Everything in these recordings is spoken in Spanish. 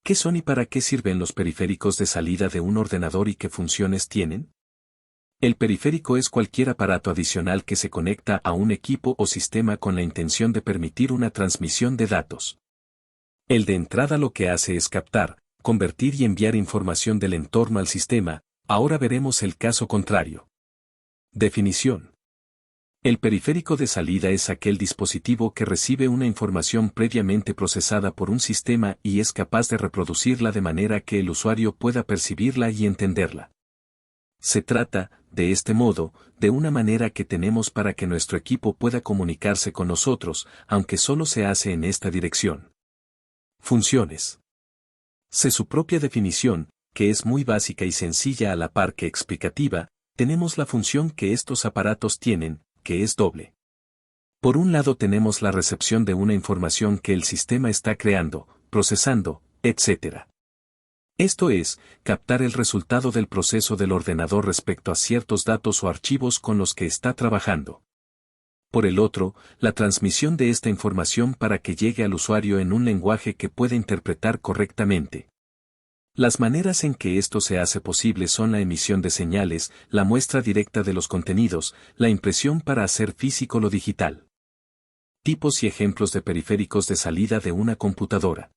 ¿Qué son y para qué sirven los periféricos de salida de un ordenador y qué funciones tienen? El periférico es cualquier aparato adicional que se conecta a un equipo o sistema con la intención de permitir una transmisión de datos. El de entrada lo que hace es captar, convertir y enviar información del entorno al sistema. Ahora veremos el caso contrario. Definición. El periférico de salida es aquel dispositivo que recibe una información previamente procesada por un sistema y es capaz de reproducirla de manera que el usuario pueda percibirla y entenderla. Se trata, de este modo, de una manera que tenemos para que nuestro equipo pueda comunicarse con nosotros, aunque solo se hace en esta dirección. Funciones. Sé su propia definición, que es muy básica y sencilla a la par que explicativa. Tenemos la función que estos aparatos tienen, que es doble. Por un lado tenemos la recepción de una información que el sistema está creando, procesando, etc. Esto es, captar el resultado del proceso del ordenador respecto a ciertos datos o archivos con los que está trabajando. Por el otro, la transmisión de esta información para que llegue al usuario en un lenguaje que pueda interpretar correctamente. Las maneras en que esto se hace posible son la emisión de señales, la muestra directa de los contenidos, la impresión para hacer físico lo digital. Tipos y ejemplos de periféricos de salida de una computadora.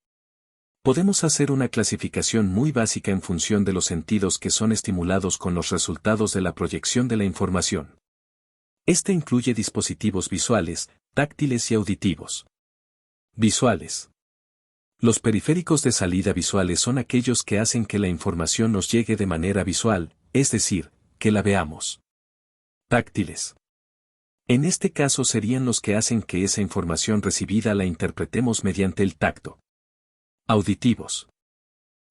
Podemos hacer una clasificación muy básica en función de los sentidos que son estimulados con los resultados de la proyección de la información. Este incluye dispositivos visuales, táctiles y auditivos. Visuales. Los periféricos de salida visuales son aquellos que hacen que la información nos llegue de manera visual, es decir, que la veamos. Táctiles. En este caso serían los que hacen que esa información recibida la interpretemos mediante el tacto. Auditivos.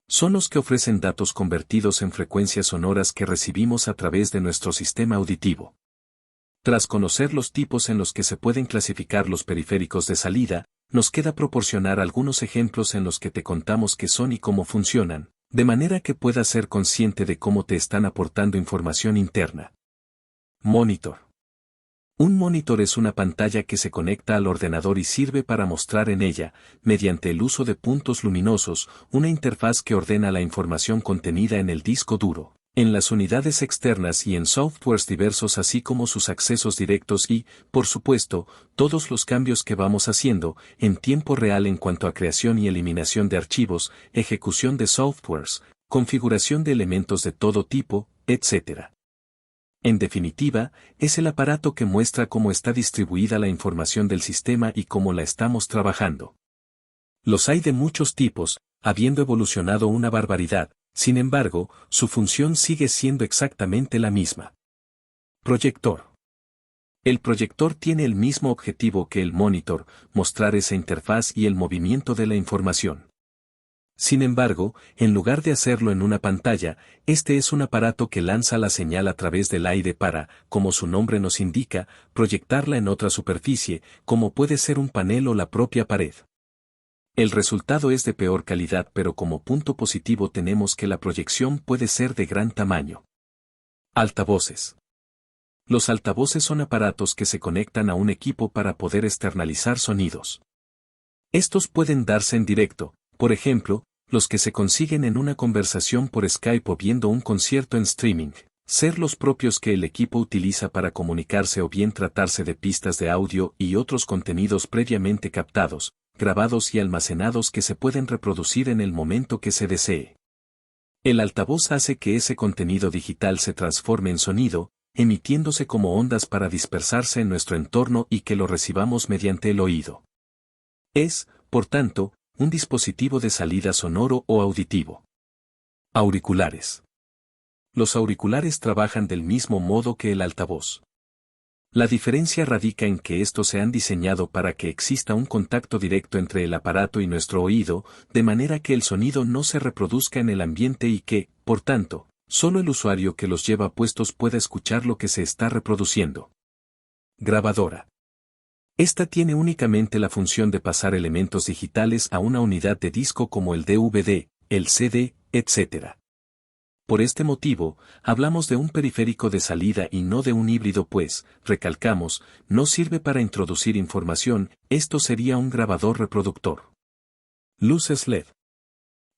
Son los que ofrecen datos convertidos en frecuencias sonoras que recibimos a través de nuestro sistema auditivo. Tras conocer los tipos en los que se pueden clasificar los periféricos de salida, nos queda proporcionar algunos ejemplos en los que te contamos qué son y cómo funcionan, de manera que puedas ser consciente de cómo te están aportando información interna. Monitor. Un monitor es una pantalla que se conecta al ordenador y sirve para mostrar en ella, mediante el uso de puntos luminosos, una interfaz que ordena la información contenida en el disco duro, en las unidades externas y en softwares diversos, así como sus accesos directos y, por supuesto, todos los cambios que vamos haciendo en tiempo real en cuanto a creación y eliminación de archivos, ejecución de softwares, configuración de elementos de todo tipo, etc. En definitiva, es el aparato que muestra cómo está distribuida la información del sistema y cómo la estamos trabajando. Los hay de muchos tipos, habiendo evolucionado una barbaridad. Sin embargo, su función sigue siendo exactamente la misma. Proyector. El proyector tiene el mismo objetivo que el monitor, mostrar esa interfaz y el movimiento de la información. Sin embargo, en lugar de hacerlo en una pantalla, este es un aparato que lanza la señal a través del aire para, como su nombre nos indica, proyectarla en otra superficie, como puede ser un panel o la propia pared. El resultado es de peor calidad, pero como punto positivo tenemos que la proyección puede ser de gran tamaño. Altavoces. Los altavoces son aparatos que se conectan a un equipo para poder externalizar sonidos. Estos pueden darse en directo, por ejemplo, los que se consiguen en una conversación por Skype o viendo un concierto en streaming, ser los propios que el equipo utiliza para comunicarse o bien tratarse de pistas de audio y otros contenidos previamente captados, grabados y almacenados que se pueden reproducir en el momento que se desee. El altavoz hace que ese contenido digital se transforme en sonido, emitiéndose como ondas para dispersarse en nuestro entorno y que lo recibamos mediante el oído. Es, por tanto, un dispositivo de salida sonoro o auditivo. Auriculares. Los auriculares trabajan del mismo modo que el altavoz. La diferencia radica en que estos se han diseñado para que exista un contacto directo entre el aparato y nuestro oído, de manera que el sonido no se reproduzca en el ambiente y que, por tanto, solo el usuario que los lleva puestos pueda escuchar lo que se está reproduciendo. Grabadora. Esta tiene únicamente la función de pasar elementos digitales a una unidad de disco como el DVD, el CD, etc. Por este motivo, hablamos de un periférico de salida y no de un híbrido, pues, recalcamos, no sirve para introducir información, esto sería un grabador reproductor. Luces LED.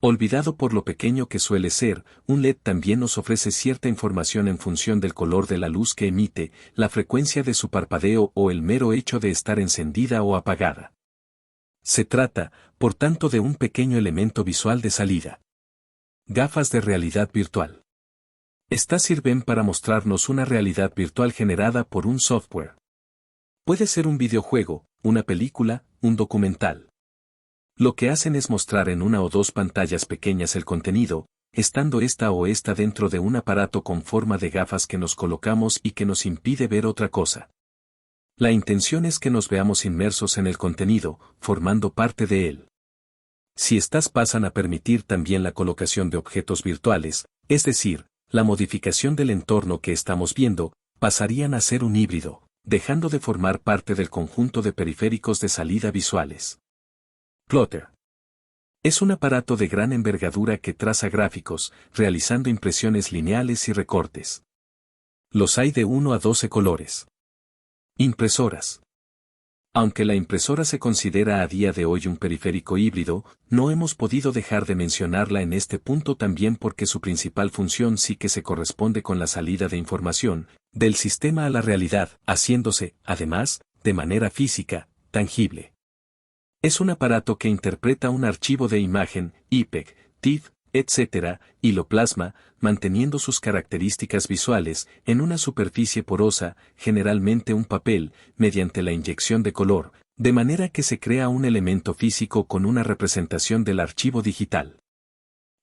Olvidado por lo pequeño que suele ser, un LED también nos ofrece cierta información en función del color de la luz que emite, la frecuencia de su parpadeo o el mero hecho de estar encendida o apagada. Se trata, por tanto, de un pequeño elemento visual de salida. Gafas de realidad virtual. Estas sirven para mostrarnos una realidad virtual generada por un software. Puede ser un videojuego, una película, un documental. Lo que hacen es mostrar en una o dos pantallas pequeñas el contenido, estando esta o esta dentro de un aparato con forma de gafas que nos colocamos y que nos impide ver otra cosa. La intención es que nos veamos inmersos en el contenido, formando parte de él. Si estas pasan a permitir también la colocación de objetos virtuales, es decir, la modificación del entorno que estamos viendo, pasarían a ser un híbrido, dejando de formar parte del conjunto de periféricos de salida visuales. Plotter. Es un aparato de gran envergadura que traza gráficos, realizando impresiones lineales y recortes. Los hay de 1 a 12 colores. Impresoras. Aunque la impresora se considera a día de hoy un periférico híbrido, no hemos podido dejar de mencionarla en este punto también porque su principal función sí que se corresponde con la salida de información, del sistema a la realidad, haciéndose, además, de manera física, tangible. Es un aparato que interpreta un archivo de imagen, IPEG, TIFF, etc., y lo plasma, manteniendo sus características visuales, en una superficie porosa, generalmente un papel, mediante la inyección de color, de manera que se crea un elemento físico con una representación del archivo digital.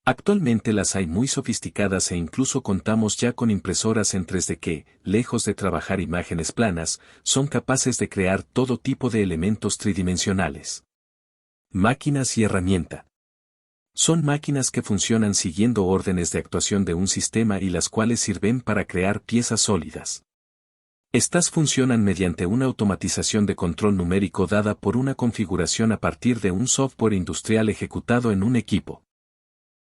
Actualmente las hay muy sofisticadas e incluso contamos ya con impresoras en 3D que, lejos de trabajar imágenes planas, son capaces de crear todo tipo de elementos tridimensionales. Máquinas y herramienta. Son máquinas que funcionan siguiendo órdenes de actuación de un sistema y las cuales sirven para crear piezas sólidas. Estas funcionan mediante una automatización de control numérico dada por una configuración a partir de un software industrial ejecutado en un equipo.